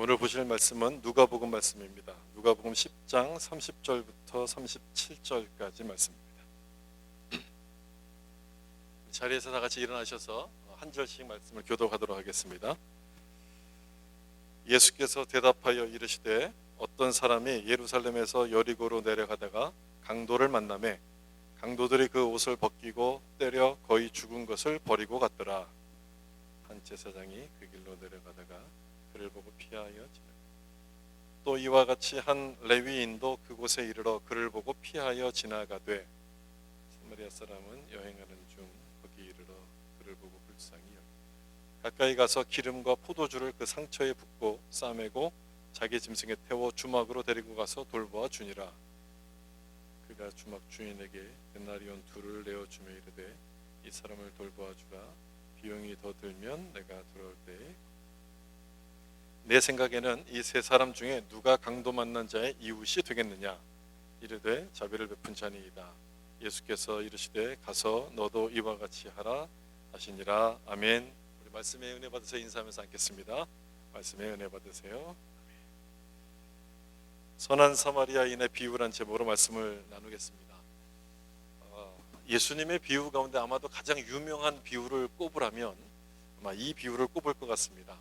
오늘 보실 말씀은 누가복음 말씀입니다. 누가복음 10장 30절부터 37절까지 말씀입니다. 자리에서 다 같이 일어나셔서 한 절씩 말씀을 교독하도록 하겠습니다. 예수께서 대답하여 이르시되 어떤 사람이 예루살렘에서 여리고로 내려가다가 강도를 만나매 강도들이 그 옷을 벗기고 때려 거의 죽은 것을 버리고 갔더라. 한 제사장이 그 길로 내려가다가 그를 보고 피하여 지나가. 또 이와 같이 한 레위인도 그곳에 이르러 그를 보고 피하여 지나가되 사마리아 사람은 여행하는 중 거기 이르러 그를 보고 불쌍히 여기 가까이 가서 기름과 포도주를 그 상처에 붓고 싸매고 자기 짐승에 태워 주막으로 데리고 가서 돌보아 주니라. 그가 주막 주인에게 데나리온 둘을 내어 주며 이르되 이 사람을 돌보아 주라. 비용이 더 들면 내가 돌아올 때에 내 생각에는 이 세 사람 중에 누가 강도 만난 자의 이웃이 되겠느냐. 이르되 자비를 베푼 자니이다. 예수께서 이르시되 가서 너도 이와 같이 하라 하시니라. 아멘. 우리 말씀에 은혜 받으세요. 인사하면서 앉겠습니다. 말씀에 은혜 받으세요. 선한 사마리아인의 비유란 제목으로 말씀을 나누겠습니다. 예수님의 비유 가운데 아마도 가장 유명한 비유를 꼽으라면 아마 이 비유를 꼽을 것 같습니다.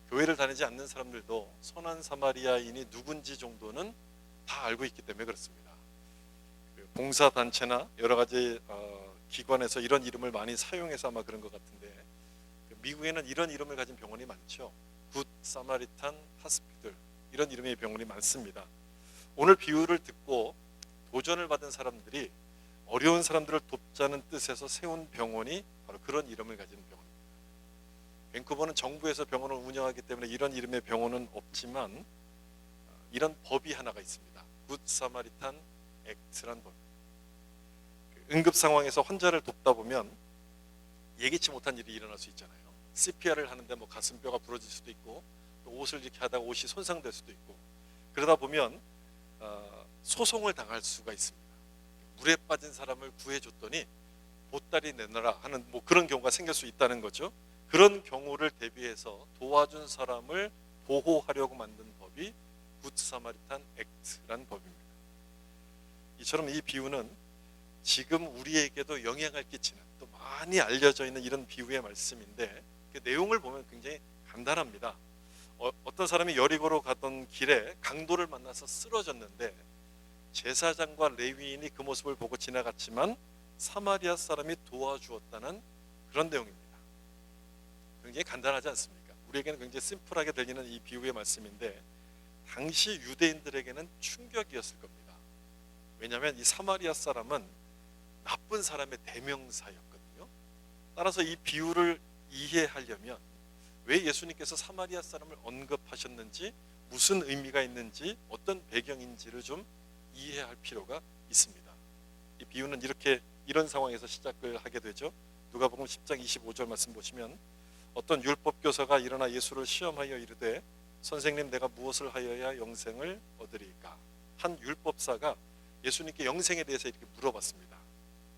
교회를 다니지 않는 사람들도 선한 사마리아인이 누군지 정도는 다 알고 있기 때문에 그렇습니다. 봉사단체나 여러 가지 기관에서 이런 이름을 많이 사용해서 아마 그런 것 같은데 미국에는 이런 이름을 가진 병원이 많죠. 굿 사마리탄 하스피들 이런 이름의 병원이 많습니다. 오늘 비유를 듣고 도전을 받은 사람들이 어려운 사람들을 돕자는 뜻에서 세운 병원이 바로 그런 이름을 가진 병원입니다. 밴쿠버는 정부에서 병원을 운영하기 때문에 이런 이름의 병원은 없지만 이런 법이 하나가 있습니다. 굿 사마리탄 액트란 법. 응급 상황에서 환자를 돕다 보면 예기치 못한 일이 일어날 수 있잖아요. CPR을 하는데 뭐 가슴뼈가 부러질 수도 있고 또 옷을 이렇게 하다가 옷이 손상될 수도 있고 그러다 보면 소송을 당할 수가 있습니다. 물에 빠진 사람을 구해줬더니 보따리 내놔라 하는 뭐 그런 경우가 생길 수 있다는 거죠. 그런 경우를 대비해서 도와준 사람을 보호하려고 만든 법이 굿 사마리탄 액트란 법입니다. 이처럼 이 비유는 지금 우리에게도 영향을 끼치는 또 많이 알려져 있는 이런 비유의 말씀인데 그 내용을 보면 굉장히 간단합니다. 어떤 사람이 여리고로 가던 길에 강도를 만나서 쓰러졌는데 제사장과 레위인이 그 모습을 보고 지나갔지만 사마리아 사람이 도와주었다는 그런 내용입니다. 굉장히 간단하지 않습니까? 우리에게는 굉장히 심플하게 들리는 이 비유의 말씀인데 당시 유대인들에게는 충격이었을 겁니다. 왜냐하면 이 사마리아 사람은 나쁜 사람의 대명사였거든요. 따라서 이 비유를 이해하려면 왜 예수님께서 사마리아 사람을 언급하셨는지 무슨 의미가 있는지 어떤 배경인지를 좀 이해할 필요가 있습니다. 이 비유는 이런 상황에서 시작을 하게 되죠. 누가복음 10장 25절 말씀 보시면 어떤 율법 교사가 일어나 예수를 시험하여 이르되 선생님 내가 무엇을 하여야 영생을 얻으리까? 한 율법사가 예수님께 영생에 대해서 이렇게 물어봤습니다.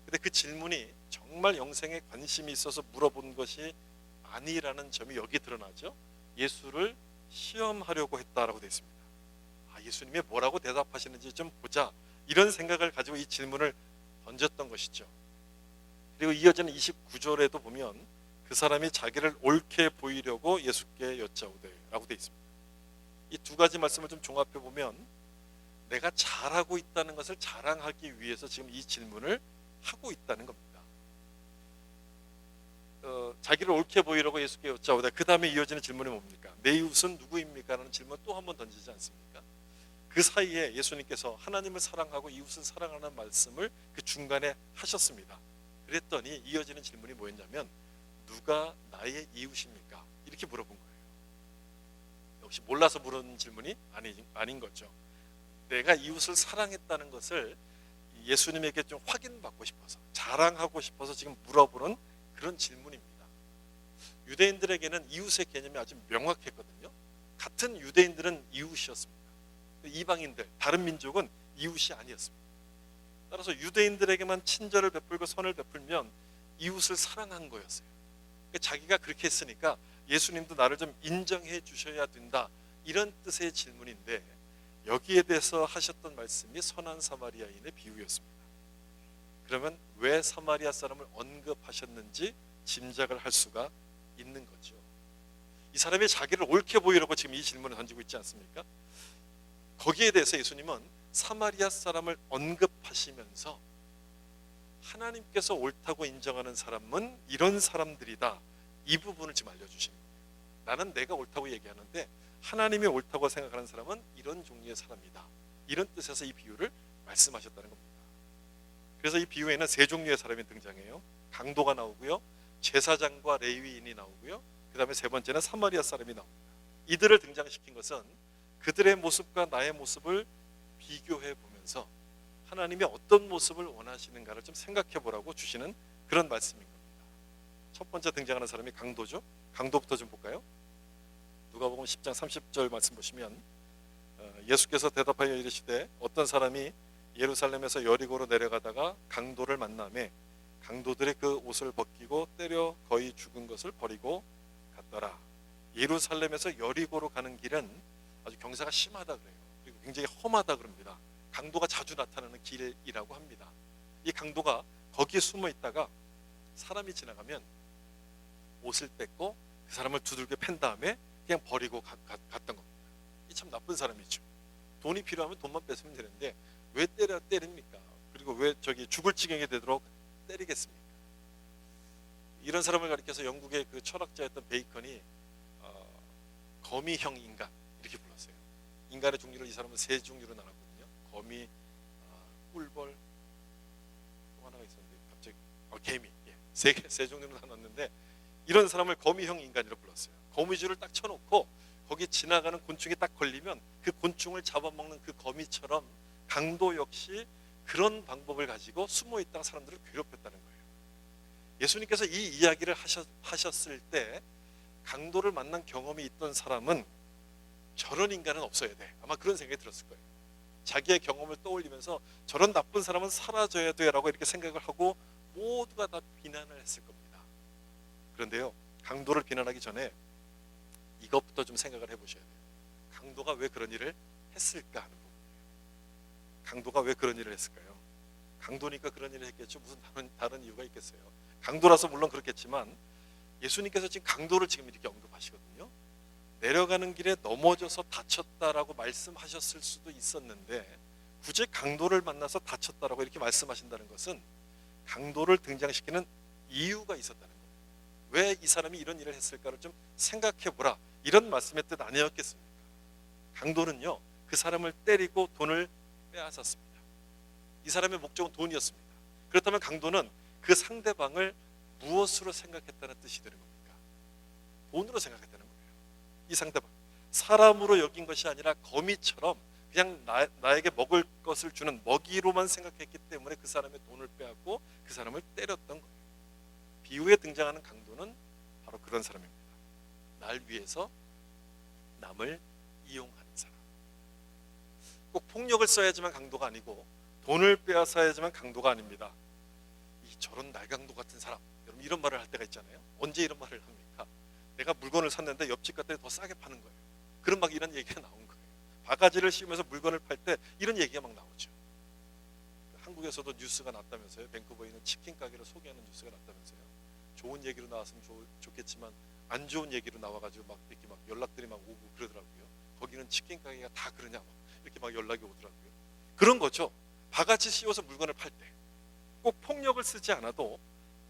근데 그 질문이 정말 영생에 관심이 있어서 물어본 것이 아니라는 점이 여기 드러나죠. 예수를 시험하려고 했다라고 되어 있습니다. 예수님이 뭐라고 대답하시는지 좀 보자 이런 생각을 가지고 이 질문을 던졌던 것이죠. 그리고 이어지는 29절에도 보면 그 사람이 자기를 옳게 보이려고 예수께 여짜오되 라고 되어 있습니다. 이 두 가지 말씀을 좀 종합해 보면 내가 잘하고 있다는 것을 자랑하기 위해서 지금 이 질문을 하고 있다는 겁니다. 자기를 옳게 보이려고 예수께 여짜오되 그 다음에 이어지는 질문이 뭡니까? 내 이웃은 누구입니까? 라는 질문 또 한 번 던지지 않습니까? 그 사이에 예수님께서 하나님을 사랑하고 이웃을 사랑하는 말씀을 그 중간에 하셨습니다. 그랬더니 이어지는 질문이 뭐였냐면 누가 나의 이웃입니까? 이렇게 물어본 거예요. 역시 몰라서 물은 질문이 아닌 거죠. 내가 이웃을 사랑했다는 것을 예수님에게 좀 확인받고 싶어서 자랑하고 싶어서 지금 물어보는 그런 질문입니다. 유대인들에게는 이웃의 개념이 아주 명확했거든요. 같은 유대인들은 이웃이었습니다. 이방인들, 다른 민족은 이웃이 아니었습니다. 따라서 유대인들에게만 친절을 베풀고 선을 베풀면 이웃을 사랑한 거였어요. 자기가 그렇게 했으니까 예수님도 나를 좀 인정해 주셔야 된다 이런 뜻의 질문인데 여기에 대해서 하셨던 말씀이 선한 사마리아인의 비유였습니다. 그러면 왜 사마리아 사람을 언급하셨는지 짐작을 할 수가 있는 거죠. 이 사람이 자기를 옳게 보이려고 지금 이 질문을 던지고 있지 않습니까? 거기에 대해서 예수님은 사마리아 사람을 언급하시면서 하나님께서 옳다고 인정하는 사람은 이런 사람들이다, 이 부분을 지금 알려주시는 거예요. 나는 내가 옳다고 얘기하는데 하나님이 옳다고 생각하는 사람은 이런 종류의 사람이다, 이런 뜻에서 이 비유를 말씀하셨다는 겁니다. 그래서 이 비유에는 세 종류의 사람이 등장해요. 강도가 나오고요, 제사장과 레위인이 나오고요, 그 다음에 세 번째는 사마리아 사람이 나옵니다. 이들을 등장시킨 것은 그들의 모습과 나의 모습을 비교해 보면서 하나님이 어떤 모습을 원하시는가를 좀 생각해 보라고 주시는 그런 말씀인 겁니다. 첫 번째 등장하는 사람이 강도죠. 강도부터 좀 볼까요? 누가복음 10장 30절 말씀 보시면 예수께서 대답하여 이르시되 어떤 사람이 예루살렘에서 여리고로 내려가다가 강도를 만나매 강도들의 그 옷을 벗기고 때려 거의 죽은 것을 버리고 갔더라. 예루살렘에서 여리고로 가는 길은 아주 경사가 심하다 그래요. 그리고 굉장히 험하다 그럽니다. 강도가 자주 나타나는 길이라고 합니다. 이 강도가 거기에 숨어 있다가 사람이 지나가면 옷을 뺏고 그 사람을 두들겨 팬 다음에 그냥 버리고 갔던 겁니다. 이 참 나쁜 사람이죠. 돈이 필요하면 돈만 뺏으면 되는데 왜 때립니까? 그리고 왜 죽을 지경이 되도록 때리겠습니까? 이런 사람을 가리켜서 영국의 그 철학자였던 베이컨이 거미형 인간 이렇게 불렀어요. 인간의 종류를 이 사람은 세 종류로 나눴거든요. 거미, 꿀벌, 또 하나가 있었는데 갑자기 개미, 세 종류로 나눴는데 이런 사람을 거미형 인간이라고 불렀어요. 거미줄을 딱 쳐놓고 거기 지나가는 곤충이 딱 걸리면 그 곤충을 잡아먹는 그 거미처럼 강도 역시 그런 방법을 가지고 숨어 있다가 사람들을 괴롭혔다는 거예요. 예수님께서 이 이야기를 하셨을 때 강도를 만난 경험이 있던 사람은 저런 인간은 없어야 돼, 아마 그런 생각이 들었을 거예요. 자기의 경험을 떠올리면서 저런 나쁜 사람은 사라져야 돼 라고 이렇게 생각을 하고 모두가 다 비난을 했을 겁니다. 그런데요, 강도를 비난하기 전에 이것부터 좀 생각을 해보셔야 돼요. 강도가 왜 그런 일을 했을까 하는 부분이에요. 강도가 왜 그런 일을 했을까요? 강도니까 그런 일을 했겠죠. 무슨 다른 이유가 있겠어요. 강도라서 물론 그렇겠지만 예수님께서 지금 강도를 지금 이렇게 언급하시거든요. 내려가는 길에 넘어져서 다쳤다라고 말씀하셨을 수도 있었는데 굳이 강도를 만나서 다쳤다라고 이렇게 말씀하신다는 것은 강도를 등장시키는 이유가 있었다는 거예요. 왜 이 사람이 이런 일을 했을까를 좀 생각해보라, 이런 말씀의 뜻 아니었겠습니까? 강도는요, 그 사람을 때리고 돈을 빼앗았습니다. 이 사람의 목적은 돈이었습니다. 그렇다면 강도는 그 상대방을 무엇으로 생각했다는 뜻이 되는 겁니까? 돈으로 생각했다는 거예요. 이 상대방 사람으로 여긴 것이 아니라 거미처럼 그냥 나에게 먹을 것을 주는 먹이로만 생각했기 때문에 그 사람의 돈을 빼앗고 그 사람을 때렸던 거예요. 비유에 등장하는 강도는 바로 그런 사람입니다. 날 위해서 남을 이용하는 사람. 꼭 폭력을 써야지만 강도가 아니고 돈을 빼앗아야지만 강도가 아닙니다. 저런 날강도 같은 사람, 여러분 이런 말을 할 때가 있잖아요. 언제 이런 말을 합니까? 내가 물건을 샀는데 옆집 갔더니 더 싸게 파는 거예요. 그런 이런 얘기가 나온 거예요. 바가지를 씌우면서 물건을 팔 때 이런 얘기가 나오죠. 한국에서도 뉴스가 났다면서요. 밴쿠버에 있는 치킨 가게를 소개하는 뉴스가 났다면서요. 좋은 얘기로 나왔으면 좋겠지만 안 좋은 얘기로 나와가지고 이렇게 연락들이 오고 그러더라고요. 거기는 치킨 가게가 다 그러냐 이렇게 연락이 오더라고요. 그런 거죠. 바가지 씌워서 물건을 팔 때 꼭 폭력을 쓰지 않아도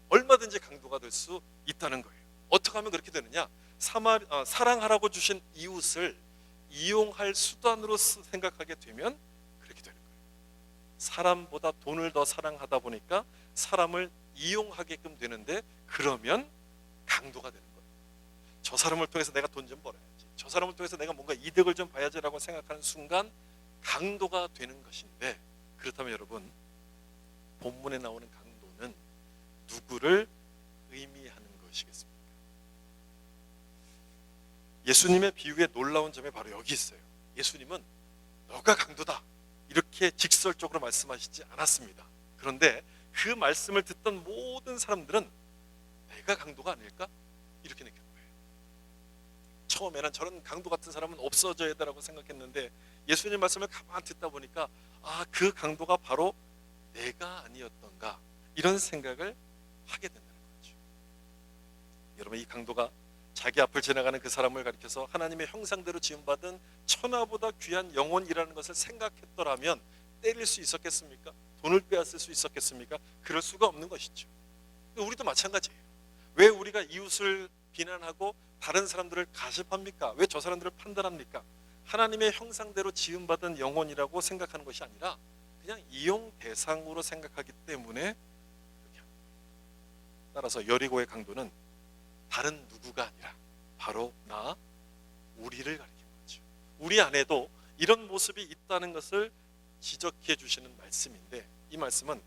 얼마든지 강도가 될 수 있다는 거예요. 어떻게 하면 그렇게 되느냐? 사랑하라고 주신 이웃을 이용할 수단으로 생각하게 되면 그렇게 되는 거예요. 사람보다 돈을 더 사랑하다 보니까 사람을 이용하게끔 되는데 그러면 강도가 되는 거예요. 저 사람을 통해서 내가 돈 좀 벌어야지, 저 사람을 통해서 내가 뭔가 이득을 좀 봐야지라고 생각하는 순간 강도가 되는 것인데, 그렇다면 여러분 본문에 나오는 강도는 누구를 의미하는 것이겠습니까? 예수님의 비유의 놀라운 점이 바로 여기 있어요. 예수님은 너가 강도다 이렇게 직설적으로 말씀하시지 않았습니다. 그런데 그 말씀을 듣던 모든 사람들은 내가 강도가 아닐까? 이렇게 느꼈던 거예요. 처음에는 저런 강도 같은 사람은 없어져야 되라고 생각했는데 예수님 말씀을 가만히 듣다 보니까 그 강도가 바로 내가 아니었던가 이런 생각을 하게 된다는 거죠. 여러분, 이 강도가 자기 앞을 지나가는 그 사람을 가리켜서 하나님의 형상대로 지음받은 천하보다 귀한 영혼이라는 것을 생각했더라면 때릴 수 있었겠습니까? 돈을 빼앗을 수 있었겠습니까? 그럴 수가 없는 것이죠. 우리도 마찬가지예요. 왜 우리가 이웃을 비난하고 다른 사람들을 가십합니까? 왜 저 사람들을 판단합니까? 하나님의 형상대로 지음받은 영혼이라고 생각하는 것이 아니라 그냥 이용 대상으로 생각하기 때문에 그렇게 합니다. 따라서 여리고의 강도는 다른 누구가 아니라 바로 우리를 가리키는 거죠. 우리 안에도 이런 모습이 있다는 것을 지적해 주시는 말씀인데, 이 말씀은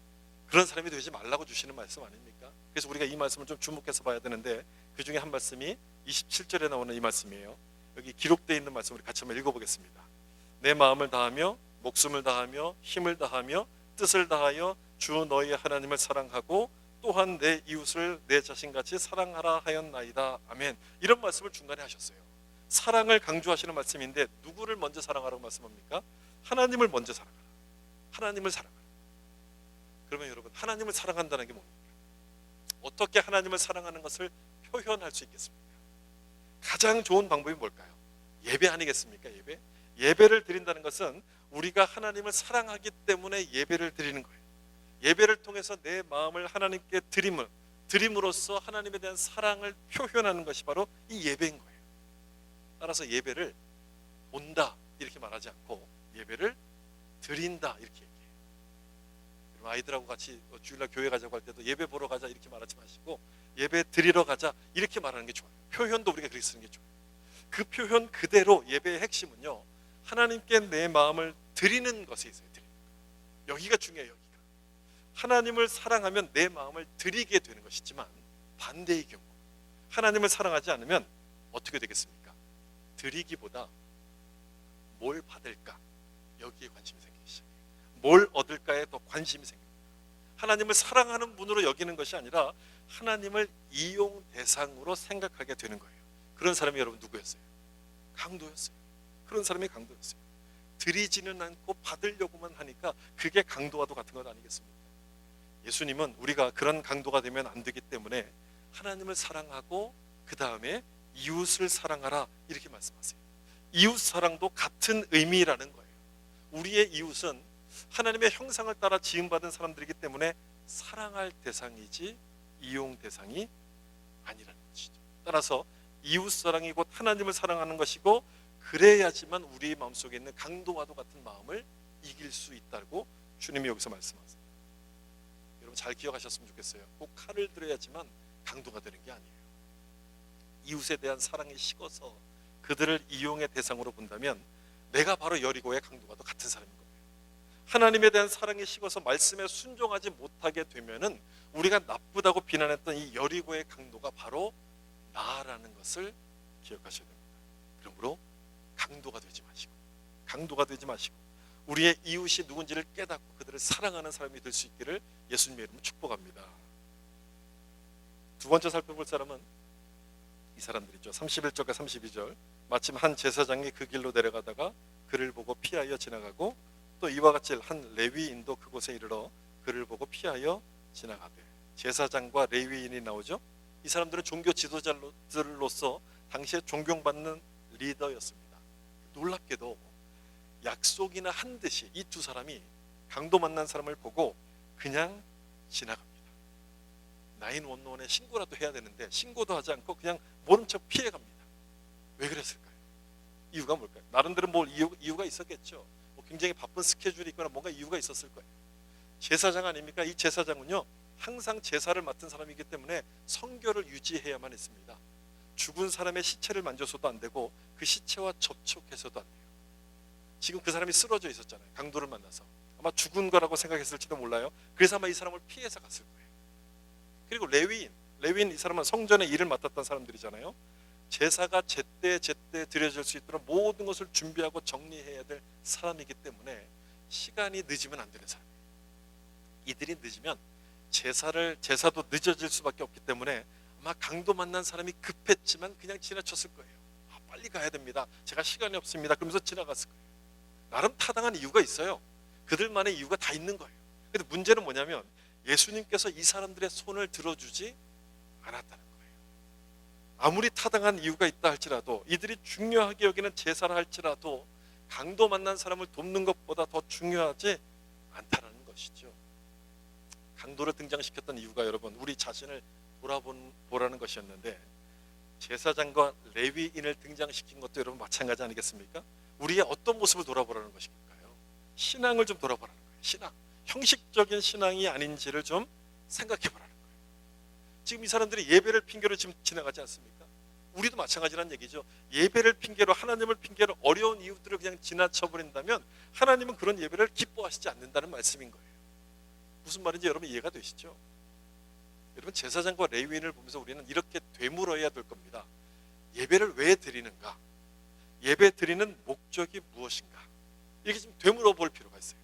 그런 사람이 되지 말라고 주시는 말씀 아닙니까? 그래서 우리가 이 말씀을 좀 주목해서 봐야 되는데, 그 중에 한 말씀이 27절에 나오는 이 말씀이에요. 여기 기록되어 있는 말씀 우리 같이 한번 읽어보겠습니다. 내 마음을 다하며 목숨을 다하며 힘을 다하며 뜻을 다하여 주 너희의 하나님을 사랑하고 또한 내 이웃을 내 자신같이 사랑하라 하였나이다. 아멘. 이런 말씀을 중간에 하셨어요. 사랑을 강조하시는 말씀인데 누구를 먼저 사랑하라고 말씀합니까? 하나님을 먼저 사랑하라. 하나님을 사랑하라. 그러면 여러분, 하나님을 사랑한다는 게 뭡니까? 어떻게 하나님을 사랑하는 것을 표현할 수 있겠습니까? 가장 좋은 방법이 뭘까요? 예배 아니겠습니까? 예배를 드린다는 것은 우리가 하나님을 사랑하기 때문에 예배를 드리는 거예요. 예배를 통해서 내 마음을 하나님께 드림으로써 하나님에 대한 사랑을 표현하는 것이 바로 이 예배인 거예요. 따라서 예배를 온다 이렇게 말하지 않고 예배를 드린다 이렇게 얘기해요. 아이들하고 같이 주일날 교회 가자고 할 때도 예배 보러 가자 이렇게 말하지 마시고 예배 드리러 가자 이렇게 말하는 게 좋아요. 표현도 우리가 그렇게 쓰는 게 좋아요. 그 표현 그대로 예배의 핵심은요, 하나님께 내 마음을 드리는 것에 있어요. 여기가 중요해요. 여기가 하나님을 사랑하면 내 마음을 드리게 되는 것이지만, 반대의 경우 하나님을 사랑하지 않으면 어떻게 되겠습니까? 드리기보다 뭘 받을까, 여기에 관심이 생기기 시작해요. 뭘 얻을까에 더 관심이 생깁니다. 하나님을 사랑하는 분으로 여기는 것이 아니라 하나님을 이용 대상으로 생각하게 되는 거예요. 그런 사람이 여러분 누구였어요? 강도였어요. 그런 사람이 강도였어요. 드리지는 않고 받으려고만 하니까 그게 강도와도 같은 것 아니겠습니까? 예수님은 우리가 그런 강도가 되면 안 되기 때문에 하나님을 사랑하고 그 다음에 이웃을 사랑하라 이렇게 말씀하세요. 이웃 사랑도 같은 의미라는 거예요. 우리의 이웃은 하나님의 형상을 따라 지음받은 사람들이기 때문에 사랑할 대상이지 이용 대상이 아니라는 것이죠. 따라서 이웃 사랑이 곧 하나님을 사랑하는 것이고, 그래야지만 우리 마음속에 있는 강도와도 같은 마음을 이길 수 있다고 주님이 여기서 말씀하세요. 여러분 잘 기억하셨으면 좋겠어요. 꼭 칼을 들어야지만 강도가 되는 게 아니에요. 이웃에 대한 사랑이 식어서 그들을 이용의 대상으로 본다면 내가 바로 여리고의 강도와도 같은 사람인 거예요. 하나님에 대한 사랑이 식어서 말씀에 순종하지 못하게 되면은 우리가 나쁘다고 비난했던 이 여리고의 강도가 바로 나라는 것을 기억하셔야 됩니다. 그러므로 강도가 되지 마시고 우리의 이웃이 누군지를 깨닫고 그들을 사랑하는 사람이 될 수 있기를 예수님의 이름으로 축복합니다. 두 번째 살펴볼 사람은 이 사람들이죠. 31절과 32절. 마침 한 제사장이 그 길로 내려가다가 그를 보고 피하여 지나가고, 또 이와 같이 한 레위인도 그곳에 이르러 그를 보고 피하여 지나가되. 제사장과 레위인이 나오죠. 이 사람들은 종교 지도자들로서 당시에 존경받는 리더였습니다. 놀랍게도 약속이나 한 듯이 이 두 사람이 강도 만난 사람을 보고 그냥 지나갑니다. 911에 신고라도 해야 되는데 신고도 하지 않고 그냥 모른 척 피해갑니다. 왜 그랬을까요? 이유가 뭘까요? 나름대로 뭐 이유가 있었겠죠. 뭐 굉장히 바쁜 스케줄이 있거나 뭔가 이유가 있었을 거예요. 제사장 아닙니까? 이 제사장은요, 항상 제사를 맡은 사람이기 때문에 성결을 유지해야만 했습니다. 죽은 사람의 시체를 만져서도 안 되고 그 시체와 접촉해서도 안 돼요. 지금 그 사람이 쓰러져 있었잖아요. 강도를 만나서 아마 죽은 거라고 생각했을지도 몰라요. 그래서 아마 이 사람을 피해서 갔을 거예요. 그리고 레위인 이 사람은 성전에 일을 맡았던 사람들이잖아요. 제사가 제때 드려질 수 있도록 모든 것을 준비하고 정리해야 될 사람이기 때문에 시간이 늦으면 안 되는 사람이에요. 이들이 늦으면 제사도 늦어질 수밖에 없기 때문에 아마 강도 만난 사람이 급했지만 그냥 지나쳤을 거예요. 빨리 가야 됩니다. 제가 시간이 없습니다. 그러면서 지나갔을 거예요. 나름 타당한 이유가 있어요. 그들만의 이유가 다 있는 거예요. 근데 문제는 뭐냐면 예수님께서 이 사람들의 손을 들어주지 않았다는 거예요. 아무리 타당한 이유가 있다 할지라도, 이들이 중요하게 여기는 제사를 할지라도 강도 만난 사람을 돕는 것보다 더 중요하지 않다는 것이죠. 강도를 등장시켰던 이유가 여러분, 우리 자신을 돌아보라는 것이었는데, 제사장과 레위인을 등장시킨 것도 여러분 마찬가지 아니겠습니까? 우리의 어떤 모습을 돌아보라는 것일까요? 신앙을 좀 돌아보라는 거예요. 신앙, 형식적인 신앙이 아닌지를 좀 생각해 보라는 거예요. 지금 이 사람들이 예배를 핑계로 지금 지나가지 않습니까? 우리도 마찬가지란 얘기죠. 예배를 핑계로, 하나님을 핑계로 어려운 이유들을 그냥 지나쳐 버린다면 하나님은 그런 예배를 기뻐하시지 않는다는 말씀인 거예요. 무슨 말인지 여러분 이해가 되시죠? 여러분, 제사장과 레위인을 보면서 우리는 이렇게 되물어야 될 겁니다. 예배를 왜 드리는가? 예배 드리는 목적이 무엇인가? 이렇게 좀 되물어 볼 필요가 있어요.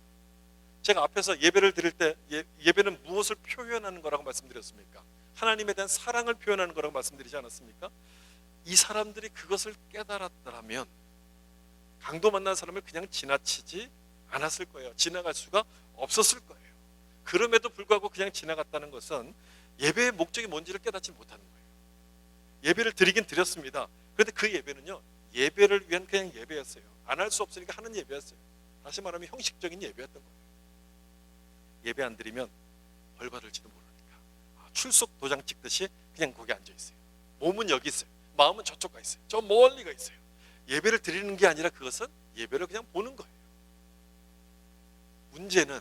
제가 앞에서 예배를 드릴 때 예배는 무엇을 표현하는 거라고 말씀드렸습니까? 하나님에 대한 사랑을 표현하는 거라고 말씀드리지 않았습니까? 이 사람들이 그것을 깨달았더라면 강도 만난 사람을 그냥 지나치지 않았을 거예요. 지나갈 수가 없었을 거예요. 그럼에도 불구하고 그냥 지나갔다는 것은 예배의 목적이 뭔지를 깨닫지 못하는 거예요. 예배를 드리긴 드렸습니다. 그런데 그 예배는요, 예배를 위한 그냥 예배였어요. 안 할 수 없으니까 하는 예배였어요. 다시 말하면 형식적인 예배였던 거예요. 예배 안 드리면 벌 받을지도 모르니까 출석 도장 찍듯이 그냥 거기 앉아 있어요. 몸은 여기 있어요. 마음은 저쪽 가 있어요. 저 멀리 가 있어요. 예배를 드리는 게 아니라 그것은 예배를 그냥 보는 거예요. 문제는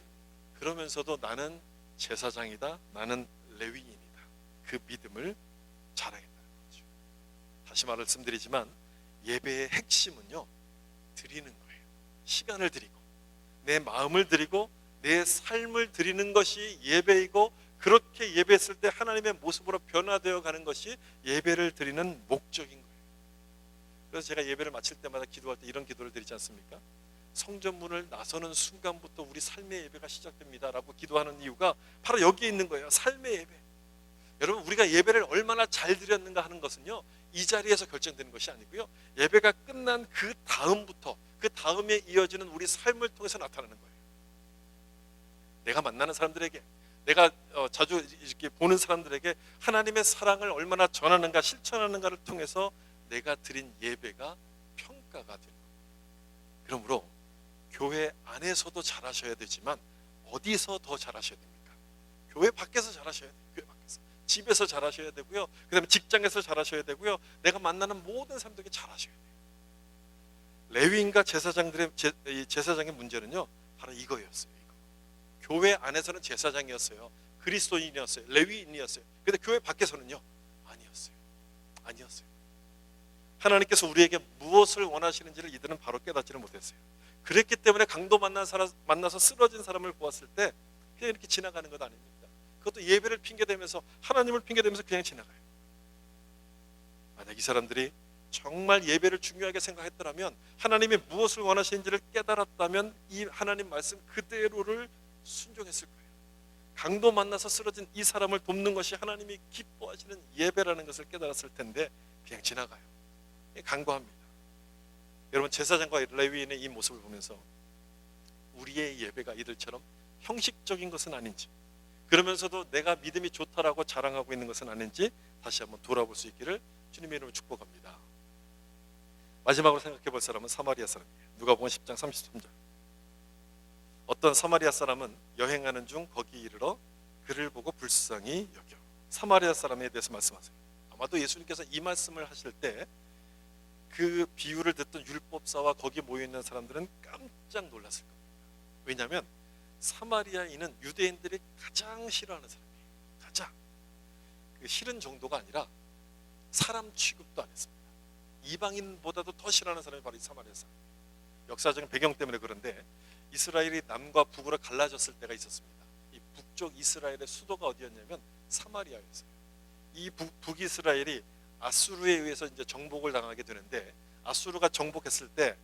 그러면서도 나는 제사장이다, 나는 레위인이다, 그 믿음을 자랑했다는 거죠. 다시 말씀드리지만 예배의 핵심은요, 드리는 거예요. 시간을 드리고 내 마음을 드리고 내 삶을 드리는 것이 예배이고, 그렇게 예배했을 때 하나님의 모습으로 변화되어 가는 것이 예배를 드리는 목적인 거예요. 그래서 제가 예배를 마칠 때마다 기도할 때 이런 기도를 드리지 않습니까? 성전문을 나서는 순간부터 우리 삶의 예배가 시작됩니다 라고 기도하는 이유가 바로 여기에 있는 거예요. 삶의 예배. 여러분, 우리가 예배를 얼마나 잘 드렸는가 하는 것은요, 이 자리에서 결정되는 것이 아니고요, 예배가 끝난 그 다음부터, 그 다음에 이어지는 우리 삶을 통해서 나타나는 거예요. 내가 만나는 사람들에게, 내가 자주 이렇게 보는 사람들에게 하나님의 사랑을 얼마나 전하는가, 실천하는가를 통해서 내가 드린 예배가 평가가 되는 거예요. 그러므로 교회 안에서도 잘하셔야 되지만 어디서 더 잘하셔야 됩니까? 교회 밖에서 잘하셔야 돼요. 교회 밖에서. 집에서 잘하셔야 되고요. 그 다음에 직장에서 잘하셔야 되고요. 내가 만나는 모든 사람들에게 잘하셔야 돼요. 레위인과 제사장의 문제는요, 바로 이거였어요. 이거. 교회 안에서는 제사장이었어요. 그리스도인이었어요. 레위인이었어요. 그런데 교회 밖에서는요, 아니었어요. 하나님께서 우리에게 무엇을 원하시는지를 이들은 바로 깨닫지를 못했어요. 그랬기 때문에 강도 만나서 쓰러진 사람을 보았을 때 그냥 이렇게 지나가는 것 아닙니까? 그것도 예배를 핑계대면서, 하나님을 핑계대면서 그냥 지나가요. 만약 이 사람들이 정말 예배를 중요하게 생각했더라면, 하나님이 무엇을 원하시는지를 깨달았다면 이 하나님 말씀 그대로를 순종했을 거예요. 강도 만나서 쓰러진 이 사람을 돕는 것이 하나님이 기뻐하시는 예배라는 것을 깨달았을 텐데 그냥 지나가요. 간과합니다. 여러분, 제사장과 레위인의 이 모습을 보면서 우리의 예배가 이들처럼 형식적인 것은 아닌지, 그러면서도 내가 믿음이 좋다라고 자랑하고 있는 것은 아닌지 다시 한번 돌아볼 수 있기를 주님의 이름으로 축복합니다. 마지막으로 생각해 볼 사람은 사마리아 사람이에요. 누가복음 10장 33절. 어떤 사마리아 사람은 여행하는 중 거기 이르러 그를 보고 불쌍히 여겨. 사마리아 사람에 대해서 말씀하세요. 아마도 예수님께서 이 말씀을 하실 때 그 비유를 듣던 율법사와 거기 모여있는 사람들은 깜짝 놀랐을 겁니다. 왜냐하면 사마리아인은 유대인들이 가장 싫어하는 사람이에요. 가장. 그 싫은 정도가 아니라 사람 취급도 안 했습니다. 이방인보다도 더 싫어하는 사람이 바로 이 사마리아 사람. 역사적인 배경 때문에 그런데 이스라엘이 남과 북으로 갈라졌을 때가 있었습니다. 이 북쪽 이스라엘의 수도가 어디였냐면 사마리아였어요. 이 북이스라엘이 아수르에 의해서 이제 정복을 당하게 되는데, 아수르가 정복했을 때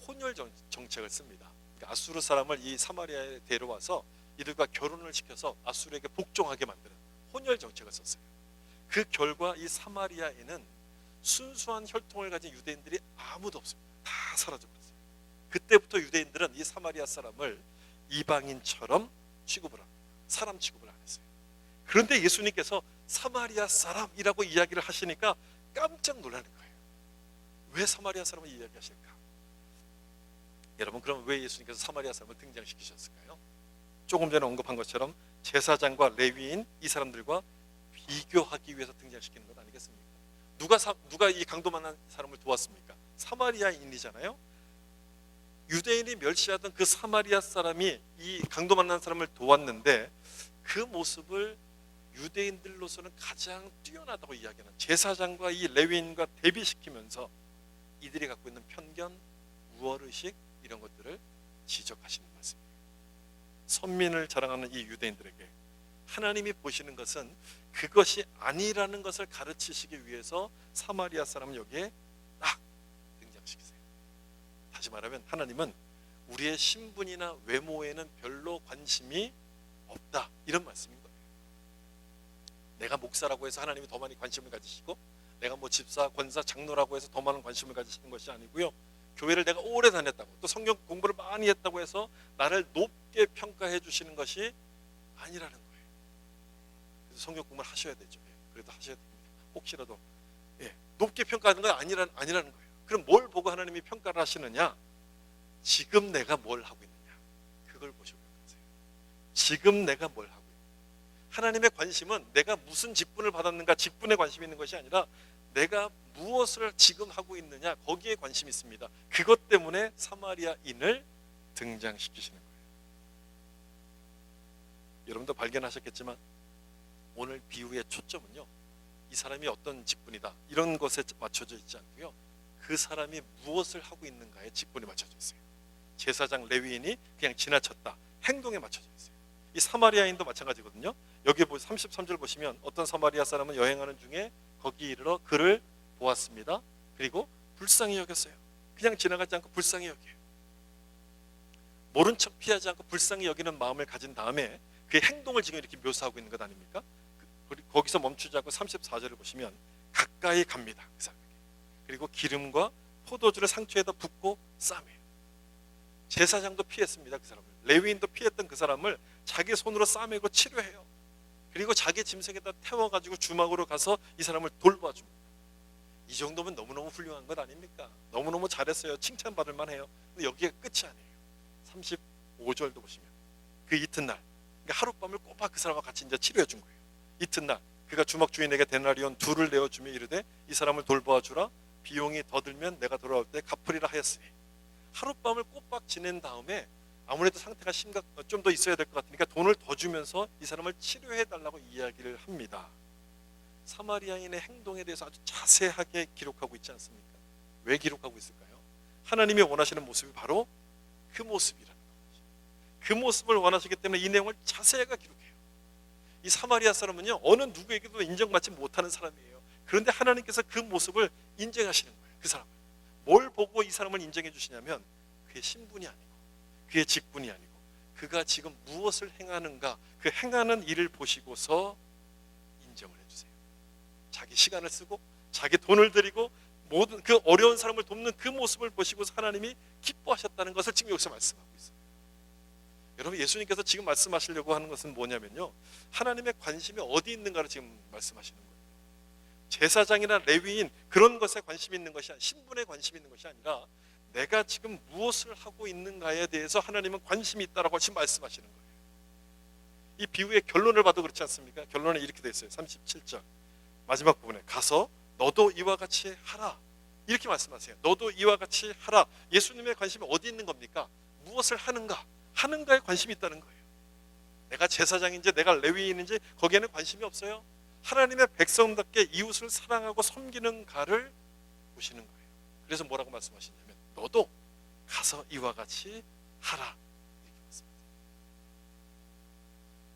혼혈 정책을 씁니다. 그러니까 아수르 사람을 이 사마리아에 데려와서 이들과 결혼을 시켜서 아수르에게 복종하게 만드는 혼혈 정책을 썼어요. 그 결과 이 사마리아인은 순수한 혈통을 가진 유대인들이 아무도 없습니다. 다 사라져 버렸어요. 그때부터 유대인들은 이 사마리아 사람을 이방인처럼 취급을 합니다. 사람 취급을 안 했어요. 그런데 예수님께서 사마리아 사람이라고 이야기를 하시니까 깜짝 놀라는 거예요. 왜 사마리아 사람을 이야기하실까? 여러분, 그럼 왜 예수님께서 사마리아 사람을 등장시키셨을까요? 조금 전에 언급한 것처럼 제사장과 레위인 이 사람들과 비교하기 위해서 등장시키는 것 아니겠습니까? 누가 이 강도 만난 사람을 도왔습니까? 사마리아인이잖아요. 유대인이 멸시하던 그 사마리아 사람이 이 강도 만난 사람을 도왔는데 그 모습을 유대인들로서는 가장 뛰어나다고 이야기하는 제사장과 이 레위인과 대비시키면서 이들이 갖고 있는 편견, 우월의식 이런 것들을 지적하시는 말씀입니다. 선민을 자랑하는 이 유대인들에게 하나님이 보시는 것은 그것이 아니라는 것을 가르치시기 위해서 사마리아 사람을 여기에 딱 등장시키세요. 다시 말하면 하나님은 우리의 신분이나 외모에는 별로 관심이 없다, 이런 말씀인 거예요. 내가 목사라고 해서 하나님이 더 많이 관심을 가지시고 내가 뭐 집사, 권사, 장로라고 해서 더 많은 관심을 가지시는 것이 아니고요. 교회를 내가 오래 다녔다고 또 성경 공부를 많이 했다고 해서 나를 높게 평가해 주시는 것이 아니라는 거예요. 그래서 성경 공부를 하셔야 되죠. 그래도 하셔야 됩니다. 혹시라도 높게 평가하는 건 아니라는 거예요. 그럼 뭘 보고 하나님이 평가를 하시느냐? 지금 내가 뭘 하고 있느냐, 그걸 보시고 평가하세요. 지금 내가 뭘 하고 있느냐. 하나님의 관심은 내가 무슨 직분을 받았는가, 직분에 관심이 있는 것이 아니라 내가 무엇을 지금 하고 있느냐, 거기에 관심이 있습니다. 그것 때문에 사마리아인을 등장시키시는 거예요. 여러분도 발견하셨겠지만 오늘 비유의 초점은요, 이 사람이 어떤 직분이다 이런 것에 맞춰져 있지 않고요, 그 사람이 무엇을 하고 있는가에 직분이 맞춰져 있어요. 제사장 레위인이 그냥 지나쳤다, 행동에 맞춰져 있어요. 이 사마리아인도 마찬가지거든요. 여기 33절 보시면 어떤 사마리아 사람은 여행하는 중에 거기 이르러 그를 보았습니다. 그리고 불쌍히 여겼어요. 그냥 지나가지 않고 불쌍히 여겨요. 모른 척 피하지 않고 불쌍히 여기는 마음을 가진 다음에 그 행동을 지금 이렇게 묘사하고 있는 것 아닙니까? 거기서 멈추지 않고 34절을 보시면 가까이 갑니다. 그 사람에게. 그리고 기름과 포도주를 상처에다 붓고 싸매요. 제사장도 피했습니다. 그 사람을. 레위인도 피했던 그 사람을 자기 손으로 싸매고 치료해요. 그리고 자기 짐승에다 태워가지고 주막으로 가서 이 사람을 돌봐줍니다. 이 정도면 너무너무 훌륭한 것 아닙니까? 너무너무 잘했어요. 칭찬받을 만해요. 근데 여기가 끝이 아니에요. 35절도 보시면 그 이튿날, 그러니까 하룻밤을 꼬박 그 사람과 같이 이제 치료해 준 거예요. 이튿날 그가 주막 주인에게 데나리온 2를 내어주며 이르되 이 사람을 돌보아 주라. 비용이 더 들면 내가 돌아올 때 갚으리라 하였으니, 하룻밤을 꼬박 지낸 다음에 아무래도 상태가 좀 더 있어야 될 것 같으니까 돈을 더 주면서 이 사람을 치료해 달라고 이야기를 합니다. 사마리아인의 행동에 대해서 아주 자세하게 기록하고 있지 않습니까? 왜 기록하고 있을까요? 하나님이 원하시는 모습이 바로 그 모습이라는 거죠. 그 모습을 원하시기 때문에 이 내용을 자세하게 기록해요. 이 사마리아 사람은요, 어느 누구에게도 인정받지 못하는 사람이에요. 그런데 하나님께서 그 모습을 인정하시는 거예요. 그 사람을. 뭘 보고 이 사람을 인정해 주시냐면 그의 신분이 아니고 그의 직분이 아니고 그가 지금 무엇을 행하는가, 그 행하는 일을 보시고서 인정을 해주세요. 자기 시간을 쓰고 자기 돈을 들이고 모든 그 어려운 사람을 돕는 그 모습을 보시고서 하나님이 기뻐하셨다는 것을 지금 여기서 말씀하고 있어요. 여러분, 예수님께서 지금 말씀하시려고 하는 것은 뭐냐면요, 하나님의 관심이 어디 있는가를 지금 말씀하시는 거예요. 제사장이나 레위인 그런 것에 관심이 있는 것이 아니라, 신분에 관심이 있는 것이 아니라 내가 지금 무엇을 하고 있는가에 대해서 하나님은 관심이 있다라고 지금 말씀하시는 거예요. 이 비유의 결론을 봐도 그렇지 않습니까? 결론은 이렇게 돼 있어요. 37절 마지막 부분에 가서 너도 이와 같이 하라, 이렇게 말씀하세요. 너도 이와 같이 하라. 예수님의 관심이 어디 있는 겁니까? 무엇을 하는가에 관심이 있다는 거예요. 내가 제사장인지 내가 레위인인지 거기에는 관심이 없어요. 하나님의 백성답게 이웃을 사랑하고 섬기는가를 보시는 거예요. 그래서 뭐라고 말씀하시냐면 너도 가서 이와 같이 하라, 이렇게 말씀하세요.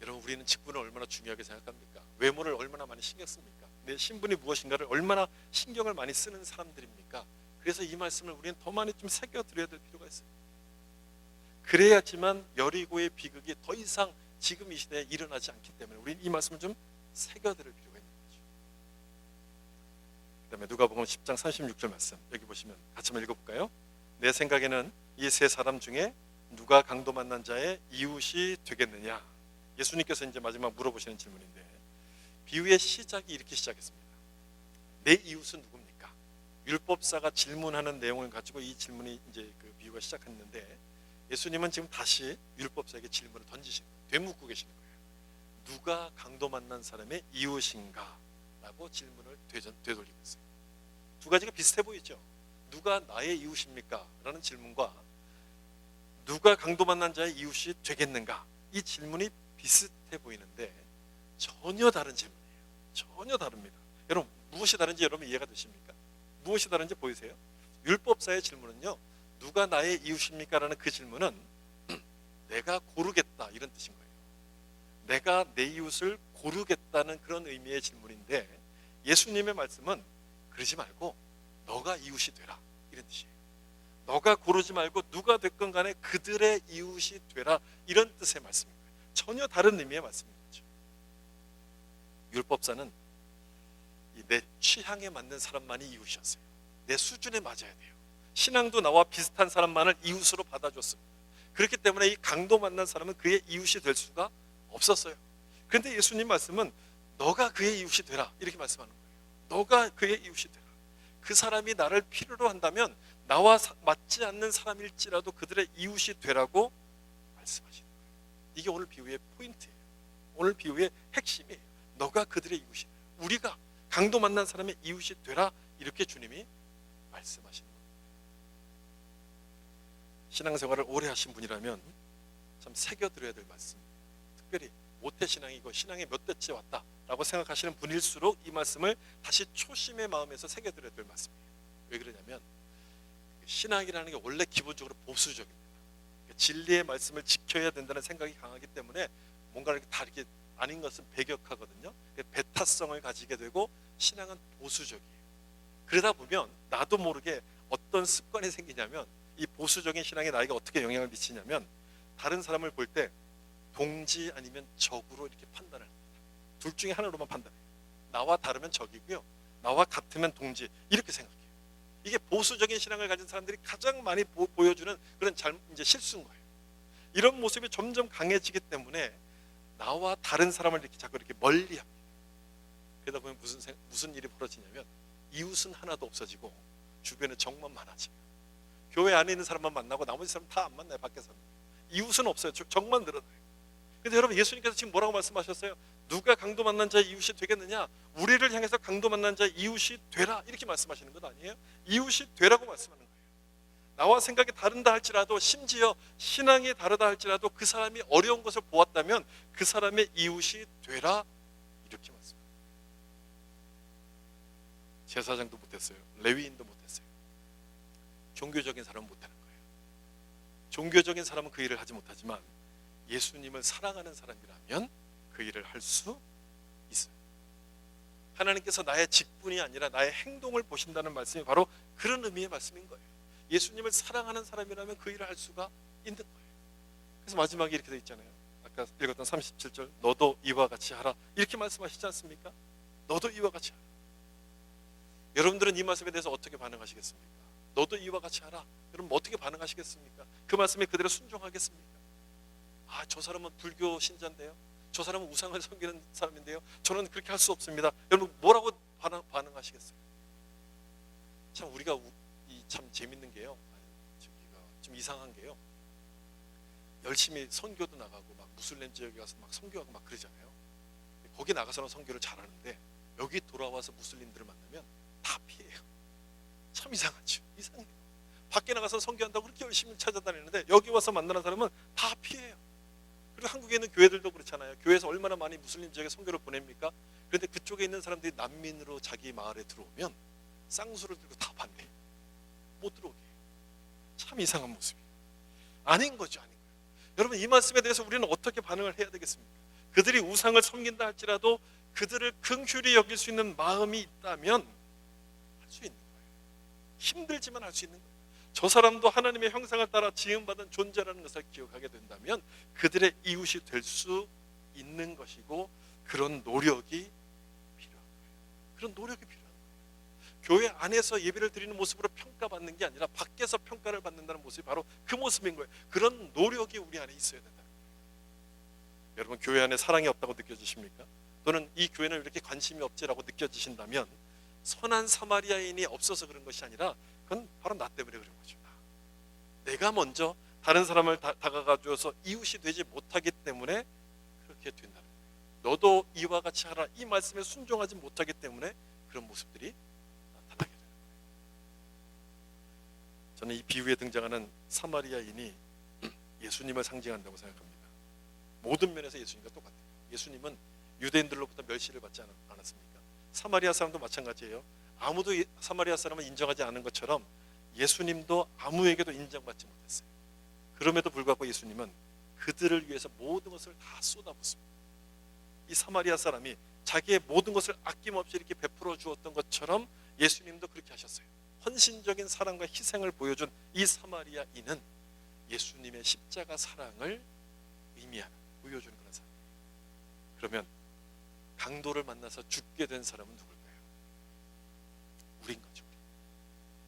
여러분, 우리는 직분을 얼마나 중요하게 생각합니까? 외모를 얼마나 많이 신경 씁니까? 내 신분이 무엇인가를 얼마나 신경을 많이 쓰는 사람들입니까? 그래서 이 말씀을 우리는 더 많이 좀 새겨드려야 될 필요가 있어요. 그래야지만 여리고의 비극이 더 이상 지금 이 시대에 일어나지 않기 때문에 우리는 이 말씀을 좀 새겨드릴 필요가 있는 거죠. 그다음에 누가복음 10장 36절 말씀 여기 보시면 같이 한번 읽어볼까요? 내 생각에는 이 세 사람 중에 누가 강도 만난 자의 이웃이 되겠느냐? 예수님께서 이제 마지막 물어보시는 질문인데 비유의 시작이 이렇게 시작했습니다. 내 이웃은 누굽니까? 율법사가 질문하는 내용을 가지고 이 질문이 이제 그 비유가 시작했는데 예수님은 지금 다시 율법사에게 질문을 던지신 거예요. 되묻고 계시는 거예요. 누가 강도 만난 사람의 이웃인가? 라고 질문을 되돌리고 있어요. 두 가지가 비슷해 보이죠? 누가 나의 이웃입니까? 라는 질문과 누가 강도 만난 자의 이웃이 되겠는가? 이 질문이 비슷해 보이는데 전혀 다른 질문이에요. 전혀 다릅니다. 여러분 무엇이 다른지 여러분 이해가 되십니까? 무엇이 다른지 보이세요? 율법사의 질문은요. 누가 나의 이웃입니까? 라는 그 질문은 내가 고르겠다 이런 뜻인 거예요. 내가 내 이웃을 고르겠다는 그런 의미의 질문인데 예수님의 말씀은 그러지 말고 너가 이웃이 되라 이런 뜻이에요. 너가 고르지 말고 누가 됐건 간에 그들의 이웃이 되라 이런 뜻의 말씀인 거예요. 전혀 다른 의미의 말씀인 거죠. 율법사는 내 취향에 맞는 사람만이 이웃이었어요. 내 수준에 맞아야 돼요. 신앙도 나와 비슷한 사람만을 이웃으로 받아줬습니다. 그렇기 때문에 이 강도 만난 사람은 그의 이웃이 될 수가 없었어요. 그런데 예수님 말씀은 너가 그의 이웃이 되라 이렇게 말씀하는 거예요. 너가 그의 이웃이 되라. 그 사람이 나를 필요로 한다면 나와 맞지 않는 사람일지라도 그들의 이웃이 되라고 말씀하시는 거예요. 이게 오늘 비유의 포인트예요. 오늘 비유의 핵심이에요. 너가 그들의 이웃이 되라. 우리가 강도 만난 사람의 이웃이 되라 이렇게 주님이 말씀하시는 겁니다. 신앙생활을 오래 하신 분이라면 참 새겨들어야 될 말씀입니다. 특별히 모태신앙이고 신앙에 몇 대째 왔다라고 생각하시는 분일수록 이 말씀을 다시 초심의 마음에서 새겨들어야 될 말씀이에요. 왜 그러냐면 신앙이라는 게 원래 기본적으로 보수적입니다. 진리의 말씀을 지켜야 된다는 생각이 강하기 때문에 뭔가를 다 이렇게 아닌 것은 배격하거든요. 배타성을 가지게 되고 신앙은 보수적이에요. 그러다 보면 나도 모르게 어떤 습관이 생기냐면 이 보수적인 신앙이 나에게 어떻게 영향을 미치냐면 다른 사람을 볼 때 동지 아니면 적으로 이렇게 판단을 합니다. 둘 중에 하나로만 판단해요. 나와 다르면 적이고요. 나와 같으면 동지 이렇게 생각해요. 이게 보수적인 신앙을 가진 사람들이 가장 많이 보여주는 그런 이제 실수인 거예요. 이런 모습이 점점 강해지기 때문에 나와 다른 사람을 이렇게 자꾸 이렇게 멀리합니다. 그러다 보면 무슨 일이 벌어지냐면 이웃은 하나도 없어지고 주변에 적만 많아져요. 교회 안에 있는 사람만 만나고 나머지 사람 다 안 만나요. 밖에서는. 이웃은 없어요. 적만 늘어나요. 근데 여러분 예수님께서 지금 뭐라고 말씀하셨어요? 누가 강도 만난 자의 이웃이 되겠느냐? 우리를 향해서 강도 만난 자의 이웃이 되라 이렇게 말씀하시는 것 아니에요? 이웃이 되라고 말씀하는 거예요. 나와 생각이 다른다 할지라도 심지어 신앙이 다르다 할지라도 그 사람이 어려운 것을 보았다면 그 사람의 이웃이 되라 이렇게 말씀합니다. 제사장도 못했어요. 레위인도 못했어요. 종교적인 사람은 못하는 거예요. 종교적인 사람은 그 일을 하지 못하지만 예수님을 사랑하는 사람이라면 그 일을 할 수 있어요. 하나님께서 나의 직분이 아니라 나의 행동을 보신다는 말씀이 바로 그런 의미의 말씀인 거예요. 예수님을 사랑하는 사람이라면 그 일을 할 수가 있는 거예요. 그래서 마지막에 이렇게 되어 있잖아요. 아까 읽었던 37절 너도 이와 같이 하라 이렇게 말씀하시지 않습니까? 너도 이와 같이 하라. 여러분들은 이 말씀에 대해서 어떻게 반응하시겠습니까? 너도 이와 같이 하라. 여러분 어떻게 반응하시겠습니까? 그 말씀에 그대로 순종하겠습니까? 아, 저 사람은 불교 신자인데요. 저 사람은 우상을 섬기는 사람인데요. 저는 그렇게 할 수 없습니다. 여러분 뭐라고 반응하시겠어요? 참 우리가 참 재밌는 게요. 좀 이상한 게요. 열심히 선교도 나가고 막 무슬림 지역에 가서 막 선교하고 막 그러잖아요. 거기 나가서는 선교를 잘하는데 여기 돌아와서 무슬림들을 만나면 다 피해요. 참 이상하죠. 이상해요. 밖에 나가서 선교한다고 그렇게 열심히 찾아다니는데 여기 와서 만나는 사람은 다 피해요. 그리고 한국에 있는 교회들도 그렇잖아요. 교회에서 얼마나 많이 무슬림 지역에 선교를 보냅니까? 그런데 그쪽에 있는 사람들이 난민으로 자기 마을에 들어오면 쌍수를 들고 다 반대해요. 못 들어오게 해요. 참 이상한 모습이에요. 아닌 거죠. 아닌 거예요. 여러분 이 말씀에 대해서 우리는 어떻게 반응을 해야 되겠습니까? 그들이 우상을 섬긴다 할지라도 그들을 긍휼히 여길 수 있는 마음이 있다면 할 수 있는 거예요. 힘들지만 할 수 있는 거예요. 저 사람도 하나님의 형상을 따라 지음받은 존재라는 것을 기억하게 된다면 그들의 이웃이 될 수 있는 것이고 그런 노력이 필요한 거예요. 그런 노력이 필요한 거예요. 교회 안에서 예배를 드리는 모습으로 평가받는 게 아니라 밖에서 평가를 받는다는 모습이 바로 그 모습인 거예요. 그런 노력이 우리 안에 있어야 된다. 여러분, 교회 안에 사랑이 없다고 느껴지십니까? 또는 이 교회는 이렇게 관심이 없지라고 느껴지신다면 선한 사마리아인이 없어서 그런 것이 아니라 그건 바로 나 때문에 그런 거죠. 내가 먼저 다른 사람을 다가가줘서 이웃이 되지 못하기 때문에 그렇게 된다는 거예요. 너도 이와 같이 하라, 이 말씀에 순종하지 못하기 때문에 그런 모습들이 나타나게 되는 거예요. 저는 이 비유에 등장하는 사마리아인이 예수님을 상징한다고 생각합니다. 모든 면에서 예수님과 똑같아요. 예수님은 유대인들로부터 멸시를 받지 않았습니까? 사마리아 사람도 마찬가지예요. 아무도 사마리아 사람을 인정하지 않은 것처럼 예수님도 아무에게도 인정받지 못했어요. 그럼에도 불구하고 예수님은 그들을 위해서 모든 것을 다 쏟아붓습니다. 이 사마리아 사람이 자기의 모든 것을 아낌없이 이렇게 베풀어 주었던 것처럼 예수님도 그렇게 하셨어요. 헌신적인 사랑과 희생을 보여준 이 사마리아인은 예수님의 십자가 사랑을 의미하는, 보여주는 그런 사람이에요. 그러면 강도를 만나서 죽게 된 사람은 누굴까요? 우린 거죠.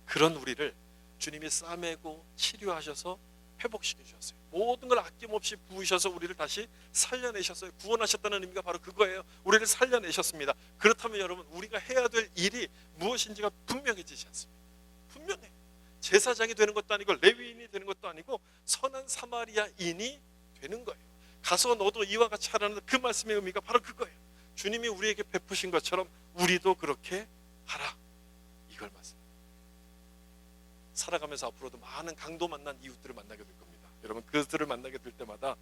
그런 우리를 주님이 싸매고 치료하셔서 회복시켜 주셨어요. 모든 걸 아낌없이 부으셔서 우리를 다시 살려내셨어요. 구원하셨다는 의미가 바로 그거예요. 우리를 살려내셨습니다. 그렇다면 여러분, 우리가 해야 될 일이 무엇인지가 분명해지지 않습니다. 분명해. 제사장이 되는 것도 아니고 레위인이 되는 것도 아니고 선한 사마리아인이 되는 거예요. 가서 너도 이와 같이 하라는 그 말씀의 의미가 바로 그거예요. 주님이 우리에게 베푸신 것처럼 우리도 그렇게 하라, 이걸 말씀. 살아가면서 앞으로도 많은 강도 만난 이웃들을 만나게 될 겁니다. 여러분, 그들을 만나게 될 때마다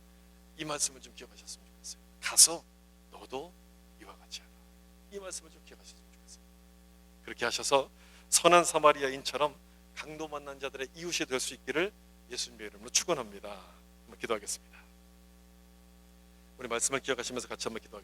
이 말씀을 좀 기억하셨으면 좋겠어요. 가서 너도 이와 같이 하라, 이 말씀을 좀 기억하셨으면 좋겠어요. 그렇게 하셔서 선한 사마리아인처럼 강도 만난 자들의 이웃이 될 수 있기를 예수님의 이름으로 축원합니다. 한번 기도하겠습니다. 우리 말씀을 기억하시면서 같이 한번 기도하겠습니다.